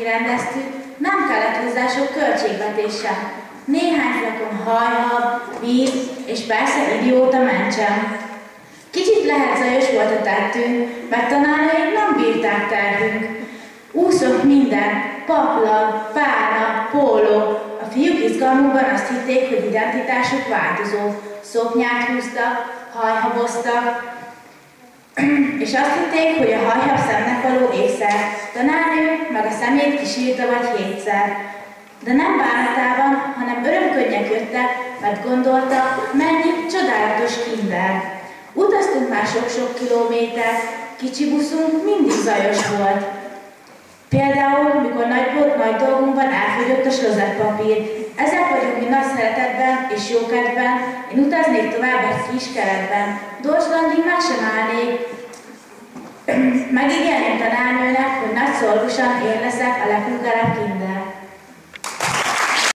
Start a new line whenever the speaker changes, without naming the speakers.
rendeztük, nem kellett hozzá sok költségvetés sem. Néhány flakon hajhab, víz és persze idióta mencsem. Kicsit lehet zajos volt a tettünk, mert tanáraink nem bírták terhünk. Úszott minden, paplag, párna, póló. A fiúk izgalmukban azt hitték, hogy identitásuk változó. Szoknyát húztak, hajhaboztak, és azt hitték, hogy a hajhab szemnek való ékszer. Tanárnő meg a szemét kisírta vagy 7-szer. De nem bánatában, hanem örömködnyek jöttek, mert gondolta, mennyi csodálatos kinder. Utaztunk már sok-sok kilométert, kicsi buszunk mindig zajos volt. Például, mikor nagy dolgunkban elfogyott a slozetpapír. Ezek vagyunk mi nagy szeretetben és jókedben, én utaznék tovább egy kis keretben. Dorslandig meg sem állnék. Megígérném tanárnőnek, hogy nagy szorgosan én leszek